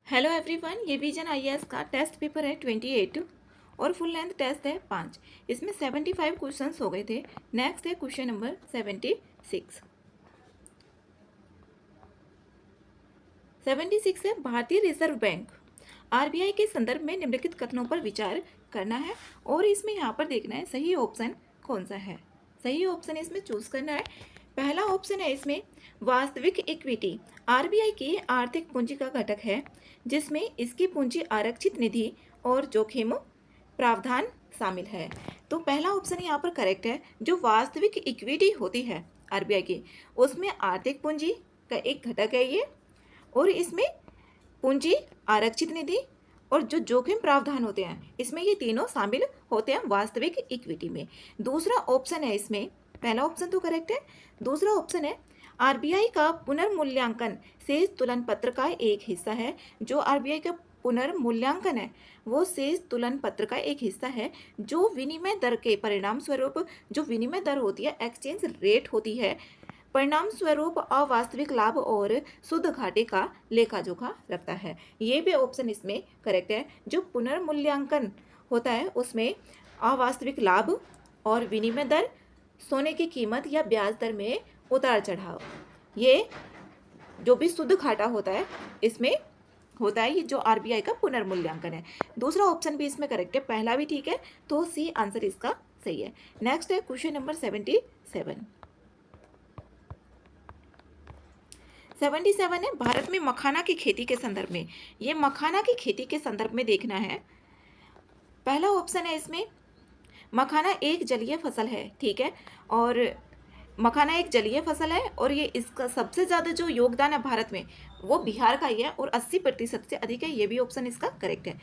Hello everyone, ये vision IAS का test paper है 28 और फुल लेंथ टेस्ट है 5। इसमें 75 क्वेश्चंस हो गए थे। नेक्स्ट है क्वेश्चन नंबर 76 है भारतीय रिजर्व बैंक आरबीआई के संदर्भ में निम्नलिखित कथनों पर विचार करना है और इसमें यहाँ पर देखना है सही ऑप्शन कौन सा है। सही ऑप्शन इसमें चूज करना है। पहला ऑप्शन है इसमें वास्तविक इक्विटी आरबीआई की आर्थिक पूंजी का घटक है जिसमें इसकी पूंजी आरक्षित निधि और जोखिम प्रावधान शामिल है। तो पहला ऑप्शन यहाँ पर करेक्ट है। जो वास्तविक इक्विटी होती है आरबीआई की उसमें आर्थिक पूंजी का एक घटक है ये, और इसमें पूंजी आरक्षित निधि और जो जोखिम प्रावधान होते हैं इसमें ये तीनों शामिल होते हैं वास्तविक इक्विटी में। दूसरा ऑप्शन है इसमें, पहला ऑप्शन तो करेक्ट है। दूसरा ऑप्शन है आरबीआई का पुनर्मूल्यांकन शेष तुलन पत्र का एक हिस्सा है। जो आरबीआई का पुनर्मूल्यांकन है वो शेष तुलन पत्र का एक हिस्सा है जो विनिमय दर के परिणाम स्वरूप, जो विनिमय दर होती है एक्सचेंज रेट होती है, परिणाम स्वरूप अवास्तविक लाभ और शुद्ध घाटे का लेखा जोखा रखता है। ये भी ऑप्शन इसमें करेक्ट है। जो पुनर्मूल्यांकन होता है उसमें अवास्तविक लाभ और विनिमय दर, सोने की कीमत या ब्याज दर में उतार चढ़ाव, ये जो भी शुद्ध घाटा होता है इसमें होता है। ये जो आरबीआई का पुनर्मूल्यांकन है। दूसरा ऑप्शन भी इसमें करेक्ट है, पहला भी ठीक है, तो सी आंसर इसका सही है। नेक्स्ट है क्वेश्चन नंबर 77 है भारत में मखाना की खेती के संदर्भ में। ये मखाना की खेती के संदर्भ में देखना है। पहला ऑप्शन है इसमें मखाना एक जलीय फसल है, ठीक है, और मखाना एक जलीय फसल है और ये इसका सबसे ज़्यादा जो योगदान है भारत में वो बिहार का ही है और 80% से अधिक है। ये भी ऑप्शन इसका करेक्ट है।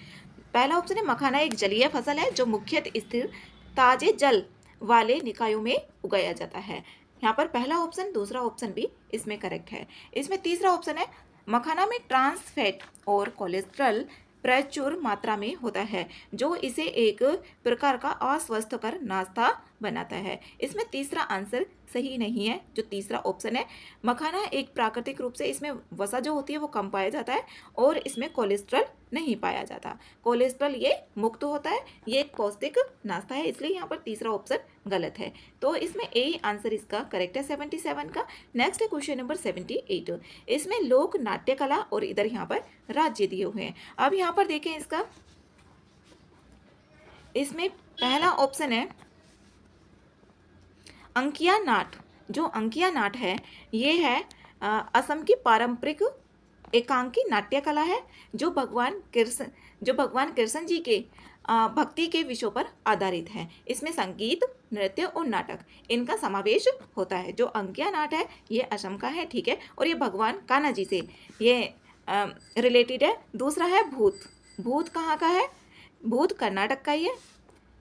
पहला ऑप्शन है मखाना एक जलीय फसल है जो मुख्यतः स्थिर ताजे जल वाले निकायों में उगाया जाता है। यहाँ पर पहला ऑप्शन, दूसरा ऑप्शन भी इसमें करेक्ट है। इसमें तीसरा ऑप्शन है मखाना में ट्रांस फैट और कोलेस्ट्रॉल प्रचुर मात्रा में होता है जो इसे एक प्रकार का अस्वस्थकर नाश्ता बनाता है। इसमें तीसरा आंसर सही नहीं है। जो तीसरा ऑप्शन है मखाना एक प्राकृतिक रूप से, इसमें वसा जो होती है वो कम पाया जाता है और इसमें कोलेस्ट्रॉल नहीं पाया जाता। कोलेस्ट्रॉल ये मुक्त होता है, ये एक पौष्टिक नाश्ता है, इसलिए यहाँ पर तीसरा ऑप्शन गलत है। तो इसमें ए आंसर इसका करेक्ट है 77 का। नेक्स्ट है क्वेश्चन नंबर 78। इसमें लोक नाट्य कला और इधर यहाँ पर राज्य दिए हुए हैं। अब यहाँ पर देखें इसका, इसमें पहला ऑप्शन है अंकिया नाट। जो अंकिया नाट है ये है असम की पारंपरिक एकांकी नाट्य कला है जो भगवान कृष्ण जी के भक्ति के विषयों पर आधारित है। इसमें संगीत, नृत्य और नाटक इनका समावेश होता है। जो अंकिया नाट है ये असम का है, ठीक है, और ये भगवान कान्हा जी से ये रिलेटेड है। दूसरा है भूत। भूत कहाँ का है? भूत कर्नाटक का ही है।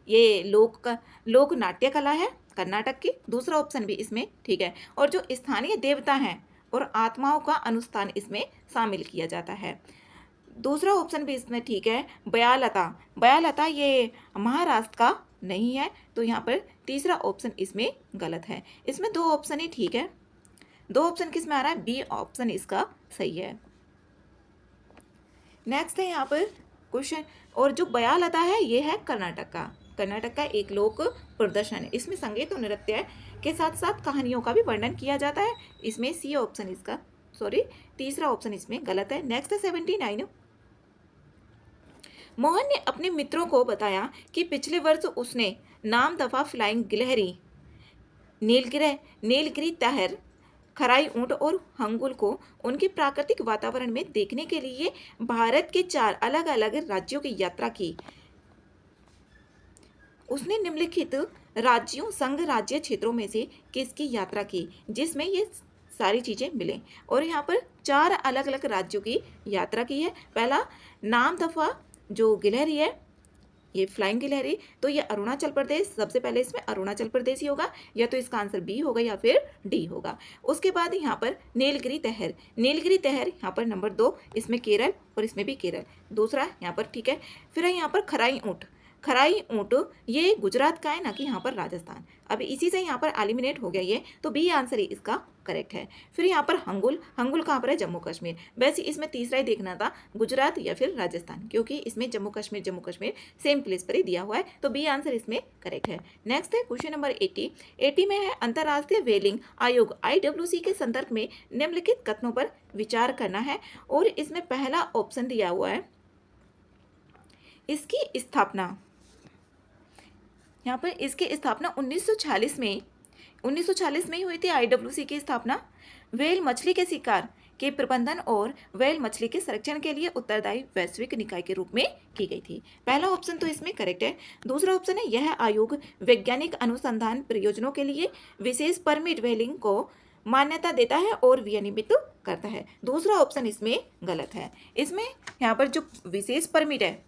ये लोक नाट्य कला है कर्नाटक की। दूसरा ऑप्शन भी इसमें ठीक है। और जो स्थानीय देवता हैं और आत्माओं का अनुष्ठान इसमें शामिल किया जाता है। दूसरा ऑप्शन भी इसमें ठीक है। बयालता, बयालता ये महाराष्ट्र का नहीं है, तो यहाँ पर तीसरा ऑप्शन इसमें गलत है। इसमें दो ऑप्शन ही ठीक है। दो ऑप्शन किस में आ रहा है? बी ऑप्शन इसका सही है। नेक्स्ट है यहाँ पर क्वेश्चन, और जो बयालता है ये है कर्नाटक का। कर्नाटक का एक लोक प्रदर्शन है। इसमें संगीत और नृत्य के साथ साथ कहानियों का भी वर्णन किया जाता है। इसमें सी ऑप्शन इसका, सॉरी, तीसरा ऑप्शन इसमें गलत है। नेक्स्ट है 79। मोहन ने अपने मित्रों को बताया कि पिछले वर्ष उसने नाम दफा फ्लाइंग गिलहरी, नीलगिरी तहर, खराई ऊंट और हंगुल को उनके प्राकृतिक वातावरण में देखने के लिए भारत के 4 अलग अलग राज्यों की यात्रा की। उसने निम्नलिखित राज्यों, संघ राज्य क्षेत्रों में से किसकी यात्रा की जिसमें ये सारी चीजें मिले? और यहाँ पर 4 अलग अलग राज्यों की यात्रा की है। पहला नाम दफा जो गिलहरी है, ये फ्लाइंग गिलहरी, तो ये अरुणाचल प्रदेश, सबसे पहले इसमें अरुणाचल प्रदेश ही होगा, या तो इसका आंसर बी होगा या फिर डी होगा। उसके बाद यहाँ पर नीलगिरी तहर, नीलगिरी तहर यहाँ पर नंबर 2, इसमें केरल और इसमें भी केरल, दूसरा यहाँ पर ठीक है। फिर है यहाँ पर खराई ऊँट, खराई ऊंट ये गुजरात का है, ना कि यहाँ पर राजस्थान। अब इसी से यहाँ पर एलिमिनेट हो गया ये, तो बी आंसर ही इसका करेक्ट है। फिर यहाँ पर हंगुल, हंगुल कहाँ पर है? जम्मू कश्मीर। वैसे इसमें तीसरा ही देखना था, गुजरात या फिर राजस्थान, क्योंकि इसमें जम्मू कश्मीर सेम प्लेस पर ही दिया हुआ है, तो बी आंसर इसमें करेक्ट है। नेक्स्ट है क्वेश्चन नंबर 80 में है अंतर्राष्ट्रीय व्हेलिंग आयोग IWC के संदर्भ में निम्नलिखित कथनों पर विचार करना है, और इसमें पहला ऑप्शन दिया हुआ है इसकी स्थापना, यहाँ पर इसकी स्थापना 1946 में ही हुई थी IWC की स्थापना। व्हेल मछली के शिकार के प्रबंधन और व्हेल मछली के संरक्षण के लिए उत्तरदायी वैश्विक निकाय के रूप में की गई थी। पहला ऑप्शन तो इसमें करेक्ट है। दूसरा ऑप्शन है यह आयोग वैज्ञानिक अनुसंधान प्रयोजनों के लिए विशेष परमिट व्हेलिंग को मान्यता देता है और विनियमित करता है। दूसरा ऑप्शन इसमें गलत है। इसमें यहाँ पर जो विशेष परमिट है,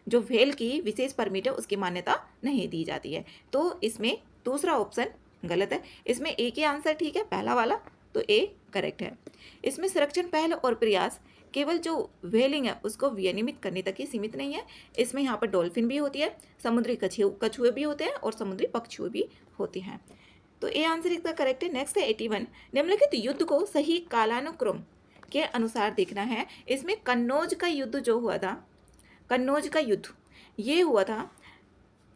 जो व्हेल की विशेष परमिट है, उसकी मान्यता नहीं दी जाती है, तो इसमें दूसरा ऑप्शन गलत है। इसमें ए के आंसर ठीक है, पहला वाला, तो ए करेक्ट है। इसमें संरक्षण पहल और प्रयास केवल जो व्हेलिंग है उसको विनियमित करने तक ही सीमित नहीं है। इसमें यहाँ पर डॉल्फिन भी होती है, समुद्री कछुए भी होते हैं और समुद्री पक्षी भी होती हैं, तो ए आंसर इसका करेक्ट है। नेक्स्ट है 81, निम्नलिखित युद्ध को सही कालानुक्रम के अनुसार देखना है। इसमें कन्नौज का युद्ध जो हुआ था, कन्नौज का युद्ध ये हुआ था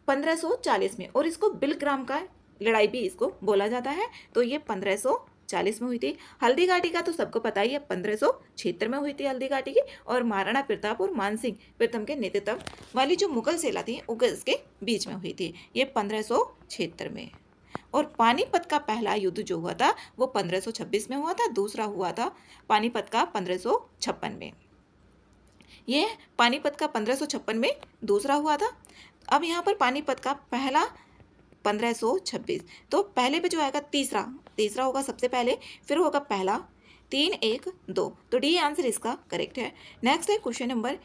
1540 में, और इसको बिलग्राम का लड़ाई भी इसको बोला जाता है, तो ये 1540 में हुई थी। हल्दी घाटी का तो सबको पता ही है, 1576 में हुई थी हल्दी घाटी की, और महाराणा प्रताप और मानसिंह प्रथम के नेतृत्व वाली जो मुगल सेना थी उसके बीच में हुई थी, ये 1576 में। और पानीपत का पहला युद्ध जो हुआ था वो 1526 में हुआ था, दूसरा हुआ था पानीपत का 1556 में। ये पानीपत का 1556 में दूसरा हुआ था। अब यहाँ पर पानीपत का पहला 1526, तो पहले पे जो आएगा तीसरा होगा सबसे पहले, फिर होगा पहला 3 1 2, तो डी आंसर इसका करेक्ट है। नेक्स्ट है क्वेश्चन नंबर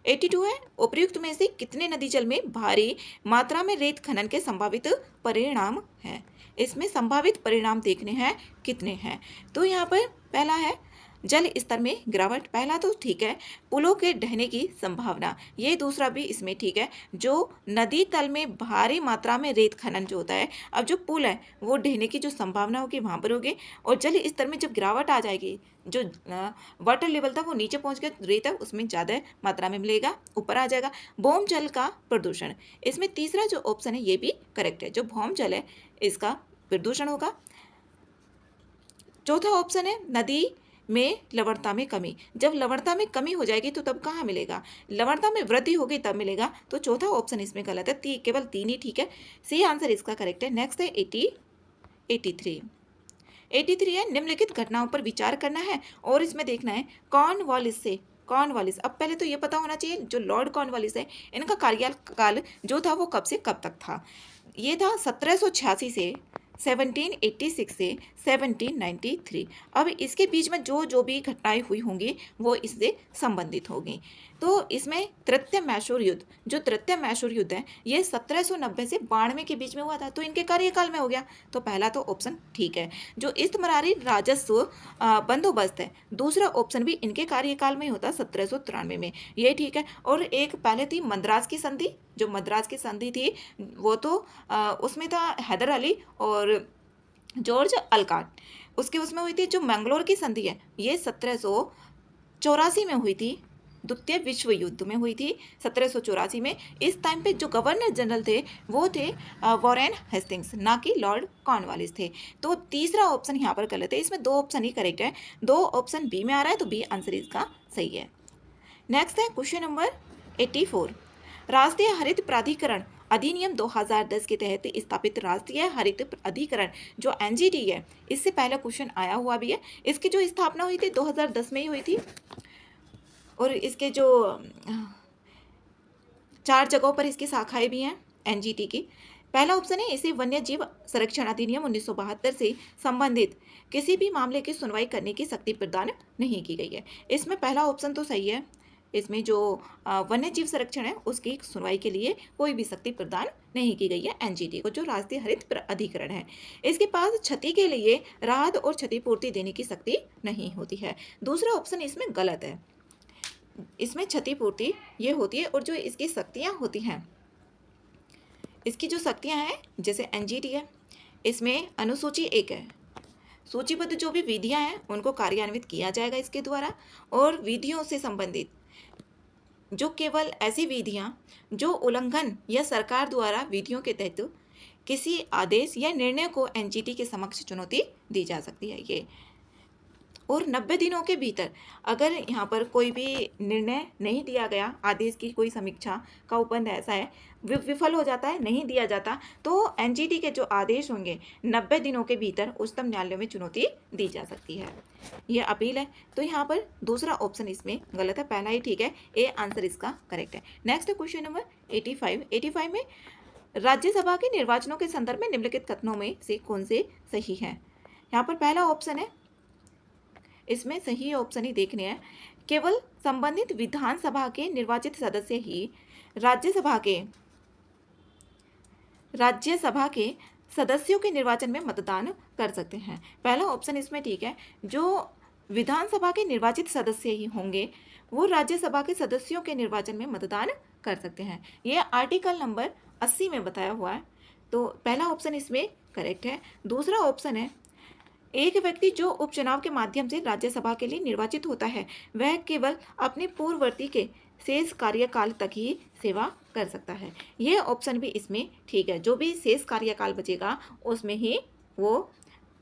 82 है उपयुक्त में से कितने नदी जल में भारी मात्रा में रेत खनन के संभावित परिणाम हैं। इसमें संभावित परिणाम देखने हैं कितने हैं, तो यहाँ पर पहला है जल स्तर में गिरावट, पहला तो ठीक है। पुलों के ढहने की संभावना, ये दूसरा भी इसमें ठीक है। जो नदी तल में भारी मात्रा में रेत खनन जो होता है, अब जो पुल है वो ढहने की जो संभावना होगी वहाँ पर होगी, और जल स्तर में जब गिरावट आ जाएगी, जो वाटर लेवल था वो नीचे पहुँच गया, रेत है उसमें ज़्यादा मात्रा में मिलेगा, ऊपर आ जाएगा। भौम जल का प्रदूषण, इसमें तीसरा जो ऑप्शन है ये भी करेक्ट है, जो भौम जल है इसका प्रदूषण होगा। चौथा ऑप्शन है नदी में लवणता में कमी, जब लवणता में कमी हो जाएगी तो तब कहाँ मिलेगा, लवणता में वृद्धि होगी तब मिलेगा, तो चौथा ऑप्शन इसमें गलत है, केवल 3 ही ठीक है। सी आंसर इसका करेक्ट है। नेक्स्ट है 83 है निम्नलिखित घटनाओं पर विचार करना है, और इसमें देखना है कॉर्नवालिस। अब पहले तो ये पता होना चाहिए जो लॉर्ड कॉर्नवालिस है इनका कार्यकाल जो था वो कब से कब तक था। ये था 1786 से 1786 से 1793। अब इसके बीच में जो भी घटनाएं हुई होंगी वो इससे संबंधित होगी। तो इसमें तृतीय मैसूर युद्ध है ये 1790 से 92 के बीच में हुआ था, तो इनके कार्यकाल में हो गया, तो पहला तो ऑप्शन ठीक है। जो इस्तमरारी राजस्व बंदोबस्त है, दूसरा ऑप्शन भी इनके कार्यकाल में होता 1793 में, ये ठीक है। और एक पहले थी मद्रास की संधि, जो मद्रास की संधि थी वो तो उसमें था हैदर अली और जॉर्ज अलकाट, उसमें हुई थी। जो मैंगलोर की संधि है ये 1784 में हुई थी, द्वितीय विश्व युद्ध में हुई थी 1784 में। इस टाइम पे जो गवर्नर जनरल थे वो थे वॉरेन हेस्टिंग्स, ना कि लॉर्ड कॉर्नवालिस थे। तो तीसरा ऑप्शन यहाँ पर गलत है, इसमें 2 ऑप्शन ही करेक्ट है, 2 ऑप्शन बी में आ रहा है, तो बी आंसर इसका सही है। नेक्स्ट है क्वेश्चन नंबर 84, राष्ट्रीय हरित प्राधिकरण अधिनियम 2010 के तहत स्थापित राष्ट्रीय हरित अधिकरण जो NGT है, इससे पहला क्वेश्चन आया हुआ भी है। इसकी जो स्थापना हुई थी 2010 में ही हुई थी, और इसके जो 4 जगहों पर इसकी शाखाएं भी हैं NGT की। पहला ऑप्शन है इसे वन्य जीव संरक्षण अधिनियम 1972 से संबंधित किसी भी मामले की सुनवाई करने की शक्ति प्रदान नहीं की गई है। इसमें पहला ऑप्शन तो सही है, इसमें जो वन्य जीव संरक्षण है उसकी सुनवाई के लिए कोई भी शक्ति प्रदान नहीं की गई है NGT को, जो राष्ट्रीय हरित अधिकरण है। इसके पास क्षति के लिए राहत और क्षतिपूर्ति देने की शक्ति नहीं होती है। दूसरा ऑप्शन इसमें गलत है। इसमें क्षतिपूर्ति ये होती है, और जो इसकी शक्तियाँ होती हैं, इसकी जो शक्तियाँ हैं जैसे एनजीटी है, इसमें अनुसूची 1 है, सूचीबद्ध जो भी विधियाँ हैं उनको कार्यान्वित किया जाएगा इसके द्वारा, और विधियों से संबंधित जो केवल ऐसी विधियाँ जो उल्लंघन या सरकार द्वारा विधियों के तहत किसी आदेश या निर्णय को एनजीटी के समक्ष चुनौती दी जा सकती है ये। और 90 दिनों के भीतर अगर यहाँ पर कोई भी निर्णय नहीं दिया गया, आदेश की कोई समीक्षा का उपबंध ऐसा है विफल हो जाता है, नहीं दिया जाता, तो एनजीटी के जो आदेश होंगे 90 दिनों के भीतर उच्चतम न्यायालय में चुनौती दी जा सकती है। यह अपील है। तो यहाँ पर दूसरा ऑप्शन इसमें गलत है, पहला ही ठीक है, ए आंसर इसका करेक्ट है। नेक्स्ट क्वेश्चन नंबर 85 में राज्यसभा के निर्वाचनों के संदर्भ में निम्नलिखित कथनों में से कौन से सही है। यहाँ पर पहला ऑप्शन है, इसमें सही ऑप्शन ही देखने हैं, केवल संबंधित विधानसभा के निर्वाचित सदस्य ही राज्यसभा के सदस्यों के निर्वाचन में मतदान कर सकते हैं। पहला ऑप्शन इसमें ठीक है, जो विधानसभा के निर्वाचित सदस्य ही होंगे वो राज्यसभा के सदस्यों के निर्वाचन में मतदान कर सकते हैं। ये आर्टिकल नंबर 80 में बताया हुआ है, तो पहला ऑप्शन इसमें करेक्ट है। दूसरा ऑप्शन है, एक व्यक्ति जो उपचुनाव के माध्यम से राज्यसभा के लिए निर्वाचित होता है वह केवल अपने पूर्ववर्ती के शेष कार्यकाल तक ही सेवा कर सकता है। यह ऑप्शन भी इसमें ठीक है, जो भी शेष कार्यकाल बचेगा उसमें ही वो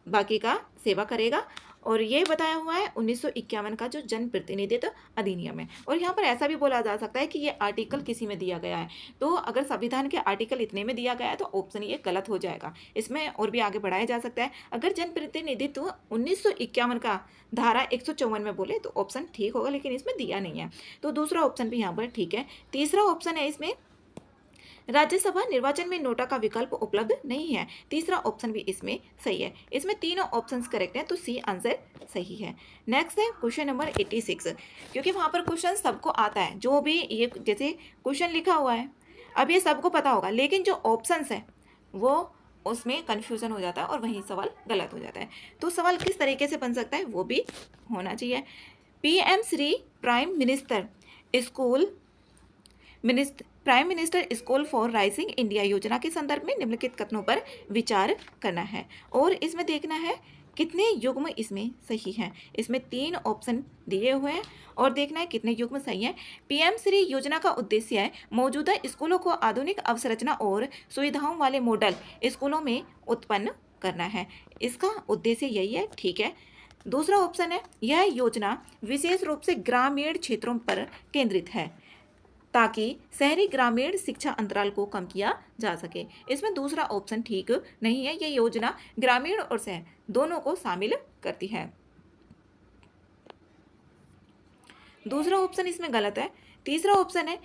बाकी का सेवा करेगा। और ये बताया हुआ है 1951 का जो जन प्रतिनिधित्व अधिनियम है। और यहाँ पर ऐसा भी बोला जा सकता है कि ये आर्टिकल किसी में दिया गया है, तो अगर संविधान के आर्टिकल इतने में दिया गया है तो ऑप्शन ये गलत हो जाएगा। इसमें और भी आगे बढ़ाया जा सकता है, अगर जन प्रतिनिधित्व 1951 का धारा 154 में बोले तो ऑप्शन ठीक होगा, लेकिन इसमें दिया नहीं है, तो दूसरा ऑप्शन भी यहाँ पर ठीक है। तीसरा ऑप्शन है, इसमें राज्यसभा निर्वाचन में नोटा का विकल्प उपलब्ध नहीं है। तीसरा ऑप्शन भी इसमें सही है। इसमें तीनों ऑप्शंस करेक्ट हैं, तो सी आंसर सही है। नेक्स्ट है क्वेश्चन नंबर 86, क्योंकि वहाँ पर क्वेश्चन सबको आता है, जो भी ये जैसे क्वेश्चन लिखा हुआ है अब ये सबको पता होगा, लेकिन जो ऑप्शंस है वो उसमें कन्फ्यूजन हो जाता है और वहीं सवाल गलत हो जाता है। तो सवाल किस तरीके से बन सकता है वो भी होना चाहिए। PM Shri prime minister school for rising India योजना के संदर्भ में निम्नलिखित कथनों पर विचार करना है, और इसमें देखना है कितने युग्म इसमें सही हैं। इसमें 3 ऑप्शन दिए हुए हैं और देखना है कितने युग्म सही हैं। PM श्री योजना का उद्देश्य है मौजूदा स्कूलों को आधुनिक अवसंरचना और सुविधाओं वाले मॉडल स्कूलों में उत्पन्न करना है। इसका उद्देश्य यही है, ठीक है। दूसरा ऑप्शन है, यह योजना विशेष रूप से ग्रामीण क्षेत्रों पर केंद्रित है ताकि शहरी ग्रामीण शिक्षा अंतराल को कम किया जा सके। इसमें दूसरा ऑप्शन ठीक नहीं है, ये योजना ग्रामीण और शहर दोनों को शामिल करती है। दूसरा ऑप्शन इसमें गलत है। तीसरा ऑप्शन है,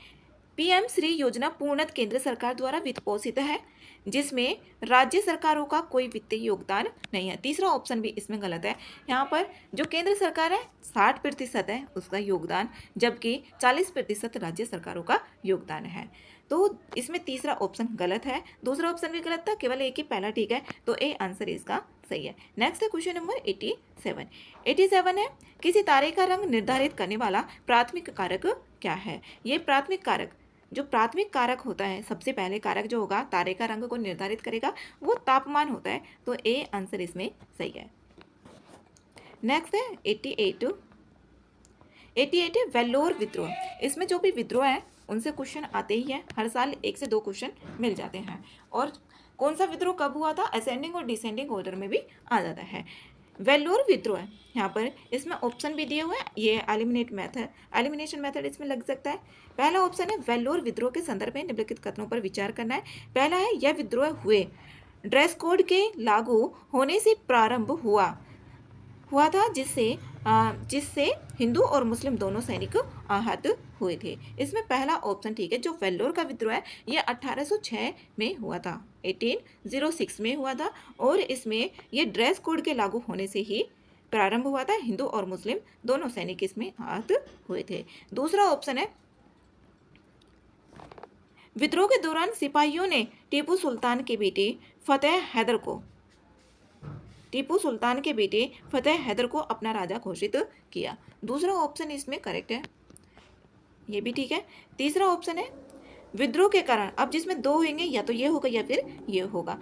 PM श्री योजना पूर्णतः केंद्र सरकार द्वारा वित्त पोषित है जिसमें राज्य सरकारों का कोई वित्तीय योगदान नहीं है। तीसरा ऑप्शन भी इसमें गलत है। यहाँ पर जो केंद्र सरकार है 60% है उसका योगदान, जबकि 40% राज्य सरकारों का योगदान है। तो इसमें तीसरा ऑप्शन गलत है, दूसरा ऑप्शन भी गलत था, केवल एक ही पहला ठीक है, तो ए आंसर इसका सही है। नेक्स्ट है क्वेश्चन नंबर 87 है, किसी तारे का रंग निर्धारित करने वाला प्राथमिक कारक क्या है। ये प्राथमिक कारक, जो प्राथमिक कारक होता है, सबसे पहले कारक जो होगा तारे का रंग को निर्धारित करेगा वो तापमान होता है, तो ए आंसर इसमें सही है। नेक्स्ट है 88 है वेल्लोर विद्रोह। इसमें जो भी विद्रोह है उनसे क्वेश्चन आते ही हैं, हर साल 1 से 2 क्वेश्चन मिल जाते हैं। और कौन सा विद्रोह कब हुआ था, असेंडिंग और डिसेंडिंग ऑर्डर में भी आ जाता है। वेल्लोर विद्रोह है, यहाँ पर इसमें ऑप्शन भी दिए हुए हैं, ये एलिमिनेशन मेथड इसमें लग सकता है। पहला ऑप्शन है, वेल्लोर विद्रोह के संदर्भ में निम्नलिखित कथनों पर विचार करना है। पहला है, यह विद्रोह हुए ड्रेस कोड के लागू होने से प्रारंभ हुआ था जिससे हिंदू और मुस्लिम दोनों सैनिक आहत हुए थे। इसमें पहला ऑप्शन ठीक है, जो वेल्लोर का विद्रोह है ये 1806 में हुआ था, 1806 में हुआ था, और इसमें ये ड्रेस कोड के लागू होने से ही प्रारंभ हुआ था, हिंदू और मुस्लिम दोनों सैनिक इसमें आहत हुए थे। दूसरा ऑप्शन है, विद्रोह के दौरान सिपाहियों ने टीपू सुल्तान के बेटे फतेह हैदर को अपना राजा घोषित किया। दूसरा ऑप्शन इसमें करेक्ट है। ये भी ठीक है। तीसरा ऑप्शन है विद्रोह के कारण, अब जिसमें दो होंगे या तो ये होगा या फिर ये होगा।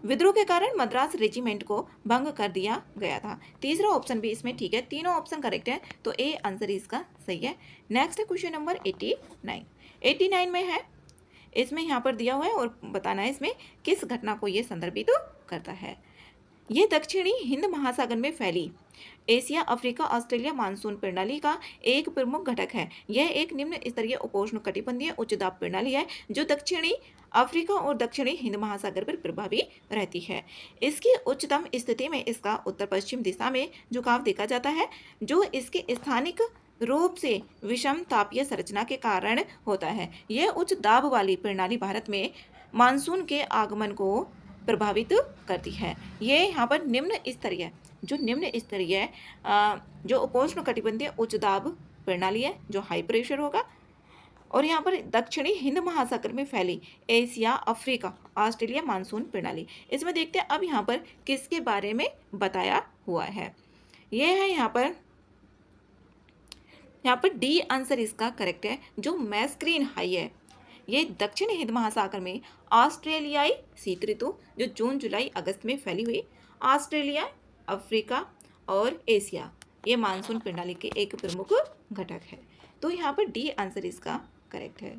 विद्रोह के कारण मद्रास रेजिमेंट को भंग कर दिया गया था। तीसरा ऑप्शन भी इसमें ठीक है, तीनों ऑप्शन करेक्ट है, तो ए आंसर इसका सही है। नेक्स्ट है क्वेश्चन नंबर 89। 89 में है, इसमें यहाँ पर दिया हुआ है और बताना है इसमें किस घटना को ये संदर्भित करता है। ये दक्षिणी हिंद महासागर में फैली एशिया अफ्रीका ऑस्ट्रेलिया मानसून प्रणाली का एक प्रमुख घटक है। यह एक निम्न स्तरीय उपोष्ण कटिबंधीय उच्च दाब प्रणाली है जो दक्षिणी अफ्रीका और दक्षिणी हिंद महासागर पर प्रभावी रहती है। इसकी उच्चतम स्थिति में इसका उत्तर पश्चिम दिशा में झुकाव देखा जाता है, जो इसके स्थानिक रूप से विषम तापीय संरचना के कारण होता है। यह उच्च दाब वाली प्रणाली भारत में मानसून के आगमन को प्रभावित करती है। ये यहाँ पर निम्न स्तरीय, जो निम्न स्तरीय जो उपोष्ण कटिबंधीय उच्च दाब प्रणाली है जो हाई प्रेशर होगा, और यहाँ पर दक्षिणी हिंद महासागर में फैली एशिया अफ्रीका ऑस्ट्रेलिया मानसून प्रणाली। इसमें देखते हैं अब यहाँ पर किसके बारे में बताया हुआ है। ये है यहाँ पर डी आंसर इसका करेक्ट है, जो मैस्क्रीन हाई है। ये दक्षिण हिंद महासागर में ऑस्ट्रेलियाई शीत ऋतु जो जून जुलाई अगस्त में फैली हुई ऑस्ट्रेलिया अफ्रीका और एशिया, ये मानसून प्रणाली के एक प्रमुख घटक है। तो यहाँ पर डी आंसर इसका करेक्ट है।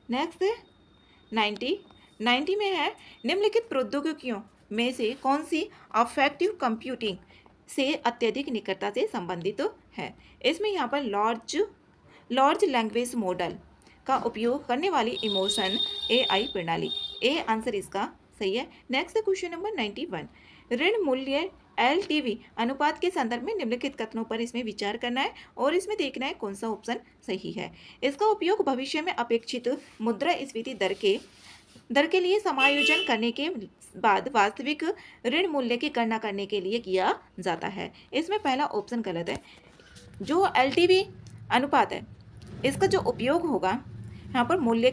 नेक्स्ट है 90 में है निम्नलिखित प्रौद्योगिकियों में से कौन सी अफेक्टिव कंप्यूटिंग से अत्यधिक निकटता से संबंधित है। इसमें यहाँ पर लार्ज लैंग्वेज मॉडल का उपयोग करने वाली इमोशन एआई प्रणाली, ए आंसर इसका सही है। नेक्स्ट है क्वेश्चन नंबर 91। ऋण मूल्य एलटीवी अनुपात के संदर्भ में निम्नलिखित कथनों पर इसमें विचार करना है और इसमें देखना है कौन सा ऑप्शन सही है। इसका उपयोग भविष्य में अपेक्षित मुद्रास्फीति दर के लिए समायोजन करने के बाद वास्तविक ऋण मूल्य की गणना करने के लिए किया जाता है। इसमें पहला ऑप्शन गलत है। जो एलटीवी अनुपात है इसका जो उपयोग होगा यहाँ पर मूल्य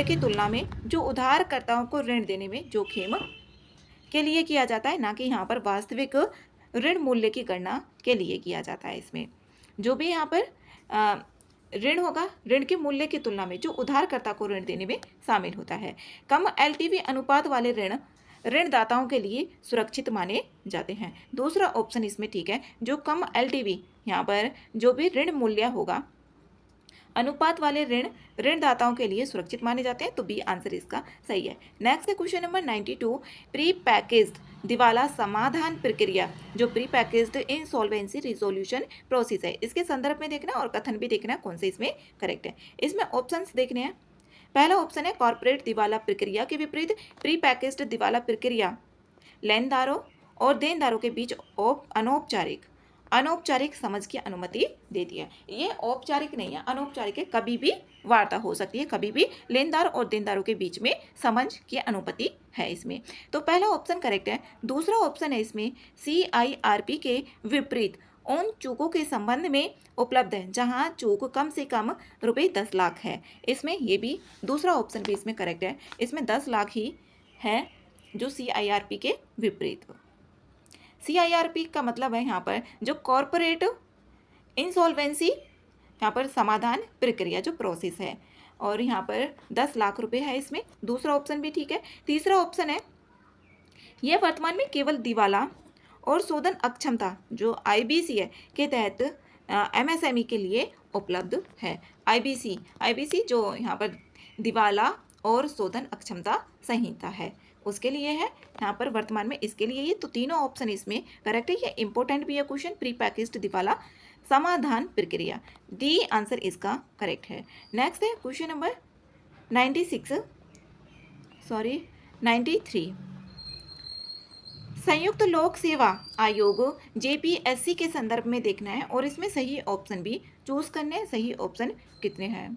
की तुलना में जो उधारकर्ताओं को ऋण देने में जोखिम के लिए किया जाता है, ना कि यहाँ पर वास्तविक ऋण मूल्य की गणना के लिए किया जाता है। इसमें जो भी यहाँ पर ऋण होगा, ऋण के मूल्य की तुलना में जो उधारकर्ता को ऋण देने में शामिल होता है। कम एलटीवी अनुपात वाले ऋणदाताओं के लिए सुरक्षित माने जाते हैं। दूसरा ऑप्शन इसमें ठीक है, जो कम एलटीवी यहाँ पर जो भी ऋण मूल्य होगा अनुपात वाले ऋणदाताओं के लिए सुरक्षित माने जाते हैं, तो बी आंसर इसका सही है। नेक्स्ट है क्वेश्चन नंबर 92। प्री पैकेज्ड दिवाला समाधान प्रक्रिया जो pre packaged insolvency resolution process है, इसके संदर्भ में देखना और कथन भी देखना कौन से इसमें करेक्ट है। इसमें ऑप्शंस देखने हैं। पहला ऑप्शन है कॉर्पोरेट दिवाला प्रक्रिया के विपरीत प्री पैकेज्ड दिवाला प्रक्रिया लेनदारों और देनदारों के बीच अनौपचारिक समझ की अनुमति देती है। ये औपचारिक नहीं है, अनौपचारिक है, कभी भी वार्ता हो सकती है, कभी भी लेनदार और देनदारों के बीच में समझ की अनुमति है इसमें। तो पहला ऑप्शन करेक्ट है। दूसरा ऑप्शन है इसमें CIRP के विपरीत उन चूकों के संबंध में उपलब्ध है जहां चूक कम से कम रुपये 10 लाख है। इसमें ये भी दूसरा ऑप्शन भी इसमें करेक्ट है। इसमें 10 लाख ही है जो CIRP के विपरीत। CIRP का मतलब है यहाँ पर जो कॉरपोरेट इंसॉल्वेंसी यहाँ पर समाधान प्रक्रिया जो प्रोसेस है, और यहाँ पर 10 लाख रुपए है इसमें। दूसरा ऑप्शन भी ठीक है। तीसरा ऑप्शन है यह वर्तमान में केवल दिवाला और शोधन अक्षमता जो IBC है के तहत MSME के लिए उपलब्ध है। IBC जो यहाँ पर दिवाला और शोधन अक्षमता संहिता है उसके लिए है यहाँ पर वर्तमान में, इसके लिए ये। तो तीनों ऑप्शन इसमें करेक्ट है। ये इंपॉर्टेंट भी है क्वेश्चन, प्री पैकेज्ड दिवाला समाधान प्रक्रिया, डी आंसर इसका करेक्ट है। नेक्स्ट है क्वेश्चन नंबर 93। संयुक्त लोक सेवा आयोग JPSC के संदर्भ में देखना है और इसमें सही ऑप्शन भी चूज करने हैं। सही ऑप्शन कितने हैं?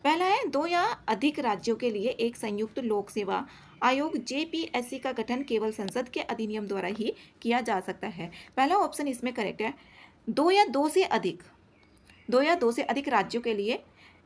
पहला है 2 या अधिक राज्यों के लिए एक संयुक्त लोक सेवा आयोग JPSC का गठन केवल संसद के अधिनियम द्वारा ही किया जा सकता है। पहला ऑप्शन इसमें करेक्ट है। 2 या 2 से अधिक राज्यों के लिए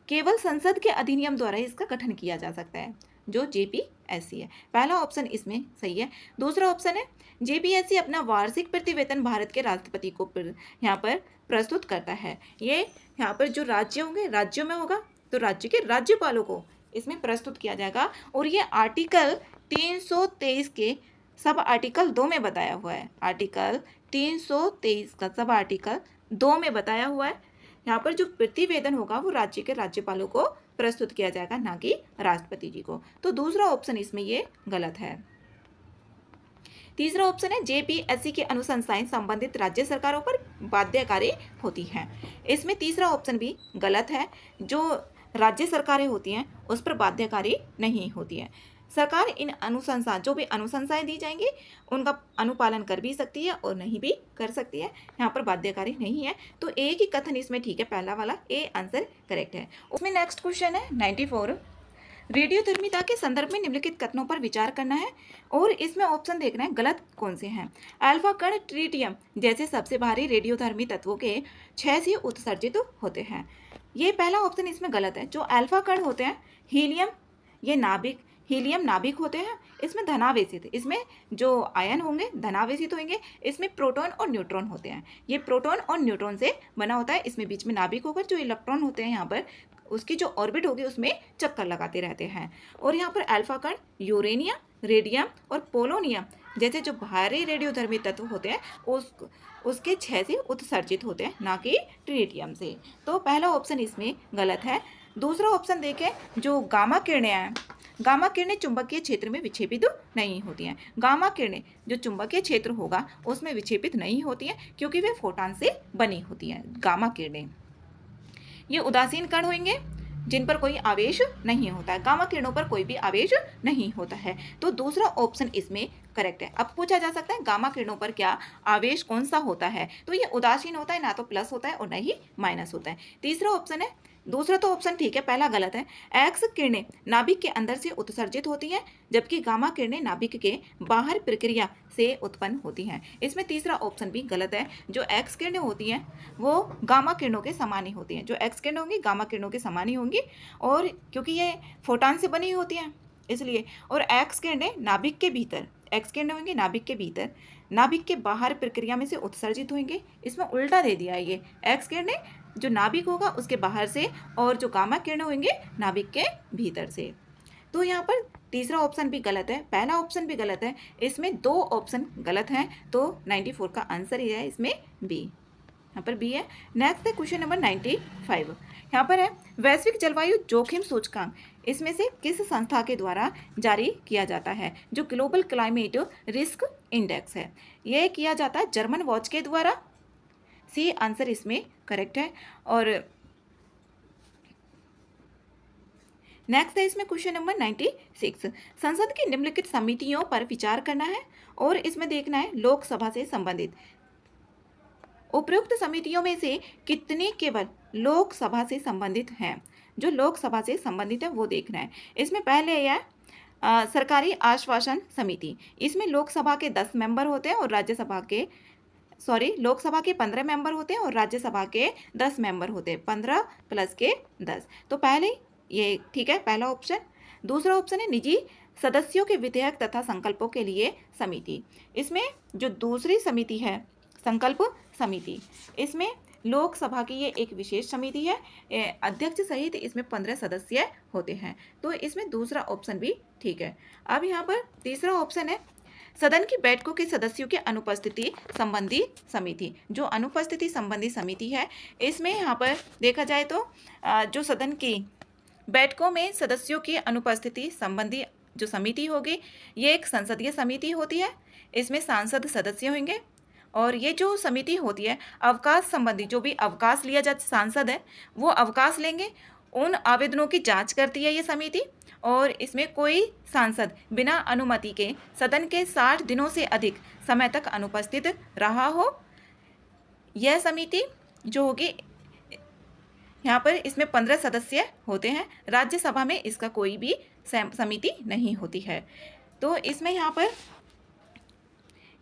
केवल संसद के अधिनियम द्वारा इसका गठन किया जा सकता है। जो जेपीएससी है। पहला ऑप्शन इसमें सही है। दूसरा ऑप्शन है जेपीएससी अपना वार्षिक प्रतिवेदन भारत के राष्ट्रपति को यहाँ पर प्रस्तुत करता है। ये यहाँ पर जो राज्य होंगे, राज्यों में होगा तो राज्य के राज्यपालों को इसमें प्रस्तुत किया जाएगा। और ये आर्टिकल 323 के सब आर्टिकल 2 में बताया हुआ है। आर्टिकल 323 का सब आर्टिकल 2 में बताया हुआ है। यहाँ पर जो प्रतिवेदन होगा वो राज्य के राज्यपालों को प्रस्तुत किया जाएगा, ना कि राष्ट्रपति जी को। तो दूसरा ऑप्शन इसमें ये गलत है। तीसरा ऑप्शन है जेपीएससी की अनुशंसाएं संबंधित राज्य सरकारों पर बाध्यकारी होती हैं। इसमें तीसरा ऑप्शन भी गलत है। जो राज्य सरकारें होती हैं उस पर बाध्यकारी नहीं होती है। सरकार इन अनुशंसा जो भी अनुशंसाएं दी जाएंगी उनका अनुपालन कर भी सकती है और नहीं भी कर सकती है, यहाँ पर बाध्यकारी नहीं है। तो ए की कथन इसमें ठीक है, पहला वाला ए आंसर करेक्ट है। उसमें नेक्स्ट क्वेश्चन है 94, रेडियोधर्मिता के संदर्भ में निम्नलिखित कथनों पर विचार करना है और इसमें ऑप्शन देखना है गलत कौन से हैं। अल्फा कण ट्रिटियम जैसे सबसे भारी रेडियोधर्मी तत्वों के क्षय से उत्सर्जित होते हैं। ये पहला ऑप्शन इसमें गलत है। जो अल्फा कण होते हैं हीलियम, ये नाभिक, हीलियम नाभिक होते हैं, इसमें धनावेशित, इसमें जो आयन होंगे धनावेशित होंगे। इसमें प्रोटॉन और न्यूट्रॉन होते हैं। ये प्रोटॉन और न्यूट्रॉन से बना होता है। इसमें बीच में नाभिक होकर जो इलेक्ट्रॉन होते हैं यहाँ पर उसकी जो ऑर्बिट होगी उसमें चक्कर लगाते रहते हैं। और यहाँ पर अल्फा कण यूरेनियम, रेडियम और पोलोनियम जैसे जो भारी रेडियोधर्मी तत्व होते हैं उसके क्षय से उत्सर्जित होते हैं, ना कि ट्रिटियम से। तो पहला ऑप्शन इसमें गलत है। दूसरा ऑप्शन देखें, जो गामा किरणें हैं, गामा किरणें चुंबकीय क्षेत्र में विक्षेपित नहीं होती हैं। गामा किरणें जो चुंबकीय क्षेत्र होगा उसमें विक्षेपित नहीं होती हैं क्योंकि वे फोटॉन से बनी होती हैं गामा किरणें। ये उदासीन कण होंगे जिन पर कोई आवेश नहीं होता है। गामा किरणों पर कोई भी आवेश नहीं होता है। तो दूसरा ऑप्शन इसमें करेक्ट है। अब पूछा जा सकता है गामा किरणों पर क्या आवेश कौन सा होता है, तो ये उदासीन होता है, ना तो प्लस होता है और ना ही माइनस होता है। तीसरा ऑप्शन है, दूसरा तो ऑप्शन ठीक है, पहला गलत है। एक्स किरणें नाभिक के अंदर से उत्सर्जित होती हैं जबकि गामा किरणें नाभिक के बाहर प्रक्रिया से उत्पन्न होती हैं। इसमें तीसरा ऑप्शन भी गलत है। जो एक्स किरणें होती हैं वो गामा किरणों के समान ही होती हैं। जो एक्स किरणें होंगी गामा किरणों के समान ही होंगी, और क्योंकि ये फोटॉन से बनी होती हैं इसलिए। और एक्स किरणें नाभिक के भीतर, एक्स किरणें होंगी नाभिक के भीतर, नाभिक के बाहर प्रक्रिया में से उत्सर्जित होंगे। इसमें उल्टा दे दिया है। ये एक्स किरणें जो नाभिक होगा उसके बाहर से और जो गामा किरणें होंगे नाभिक के भीतर से। तो यहाँ पर तीसरा ऑप्शन भी गलत है, पहला ऑप्शन भी गलत है। इसमें दो ऑप्शन गलत हैं। तो 94 का आंसर ही है इसमें बी, यहाँ पर बी है। नेक्स्ट है क्वेश्चन नंबर 95। यहाँ पर है वैश्विक जलवायु जोखिम सूचकांक इसमें से किस संस्था के द्वारा जारी किया जाता है, जो ग्लोबल क्लाइमेट रिस्क इंडेक्स है। यह किया जाता है जर्मन वॉच के द्वारा। सी आंसर इसमें करेक्ट है। और नेक्स्ट है इसमें क्वेश्चन नंबर 96, संसद की निम्नलिखित समितियों पर विचार करना है और इसमें देखना है लोकसभा से संबंधित उपयुक्त समितियों में से कितनी केवल लोकसभा से संबंधित हैं। जो लोकसभा से संबंधित है वो देखना है। इसमें पहले यह सरकारी आश्वासन समिति, इसमें लोकसभा के 10 मेंबर होते हैं और राज्यसभा के लोकसभा के 15 मेंबर होते हैं और राज्यसभा के 10 मेंबर होते हैं, 15 प्लस के 10। तो पहले ये ठीक है, पहला ऑप्शन। दूसरा ऑप्शन है निजी सदस्यों के विधेयक तथा संकल्पों के लिए समिति। इसमें जो दूसरी समिति है संकल्प समिति, इसमें लोकसभा की ये एक विशेष समिति है, अध्यक्ष सहित इसमें 15 सदस्य होते हैं। तो इसमें दूसरा ऑप्शन भी ठीक है। अब यहाँ पर तीसरा ऑप्शन है सदन की बैठकों के सदस्यों की अनुपस्थिति संबंधी समिति। जो अनुपस्थिति संबंधी समिति है इसमें यहाँ पर देखा जाए तो जो सदन की बैठकों में सदस्यों की अनुपस्थिति संबंधी जो समिति होगी ये एक संसदीय समिति होती है। इसमें सांसद सदस्य होंगे और ये जो समिति होती है अवकाश संबंधी, जो भी अवकाश लिया जाता सांसद है वो अवकाश लेंगे, उन आवेदनों की जांच करती है ये समिति। और इसमें कोई सांसद बिना अनुमति के सदन के 60 दिनों से अधिक समय तक अनुपस्थित रहा हो, यह समिति जो होगी, यहाँ पर इसमें 15 सदस्य होते हैं। राज्यसभा में इसका कोई भी समिति नहीं होती है। तो इसमें यहाँ पर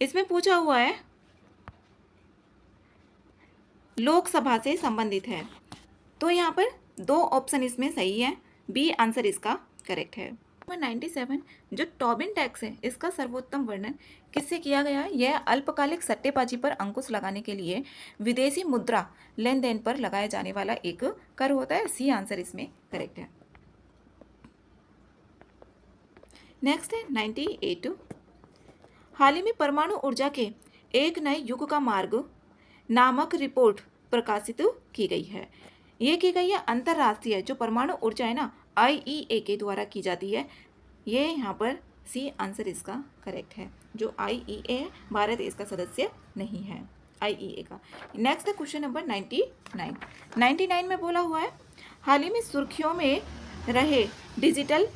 इसमें पूछा हुआ है लोकसभा से संबंधित है, तो यहाँ पर दो ऑप्शन इसमें सही है, बी आंसर इसका करेक्ट है। नंबर 97, जो टोबिन टैक्स है इसका सर्वोत्तम वर्णन किससे किया गया है? यह अल्पकालिक सट्टेबाजी पर अंकुश लगाने के लिए विदेशी मुद्रा लेन देन पर लगाया जाने वाला एक कर होता है। सी आंसर इसमें करेक्ट है। नेक्स्ट है 98, हाल ही में परमाणु ऊर्जा के एक नए युग का मार्ग नामक रिपोर्ट प्रकाशित की गई है। ये की गई है अंतरराष्ट्रीय जो परमाणु ऊर्जा है ना, IEA के द्वारा की जाती है। ये यहाँ पर सी आंसर इसका करेक्ट है। जो IEA है, भारत इसका सदस्य नहीं है IEA का। नेक्स्ट है क्वेश्चन नंबर 99। 99 में बोला हुआ है, हाल ही में सुर्खियों में रहे डिजिटल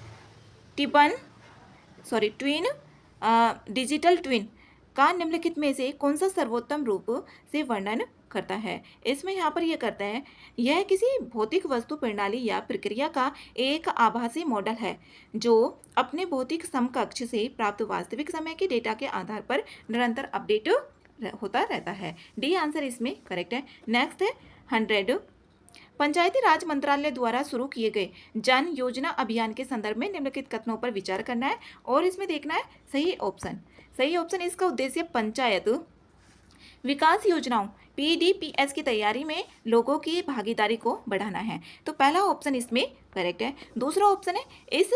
डिजिटल ट्विन का निम्नलिखित में से कौन सा सर्वोत्तम रूप से वर्णन करता है? इसमें यहाँ पर यह करता है, यह किसी भौतिक वस्तु प्रणाली या प्रक्रिया का एक आभासी मॉडल है जो अपने भौतिक समकक्ष से प्राप्त वास्तविक समय के डेटा के आधार पर निरंतर अपडेट होता रहता है। डी आंसर इसमें करेक्ट है। नेक्स्ट है 100, पंचायती राज मंत्रालय द्वारा शुरू किए गए जन योजना अभियान के संदर्भ में निम्नलिखित कथनों पर विचार करना है और इसमें देखना है सही ऑप्शन। सही ऑप्शन, इसका उद्देश्य पंचायत विकास योजनाओं PDPS की तैयारी में लोगों की भागीदारी को बढ़ाना है। तो पहला ऑप्शन इसमें करेक्ट है। दूसरा ऑप्शन है, इस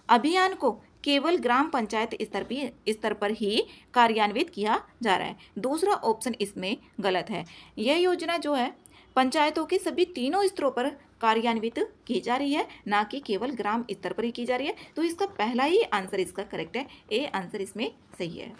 अभियान को केवल ग्राम पंचायत स्तर पर ही कार्यान्वित किया जा रहा है। दूसरा ऑप्शन इसमें गलत है। यह योजना जो है पंचायतों के सभी तीनों स्तरों पर कार्यान्वित की जा रही है, ना कि केवल ग्राम स्तर पर ही की जा रही है। तो इसका पहला ही आंसर इसका करेक्ट है। ए आंसर इसमें सही है।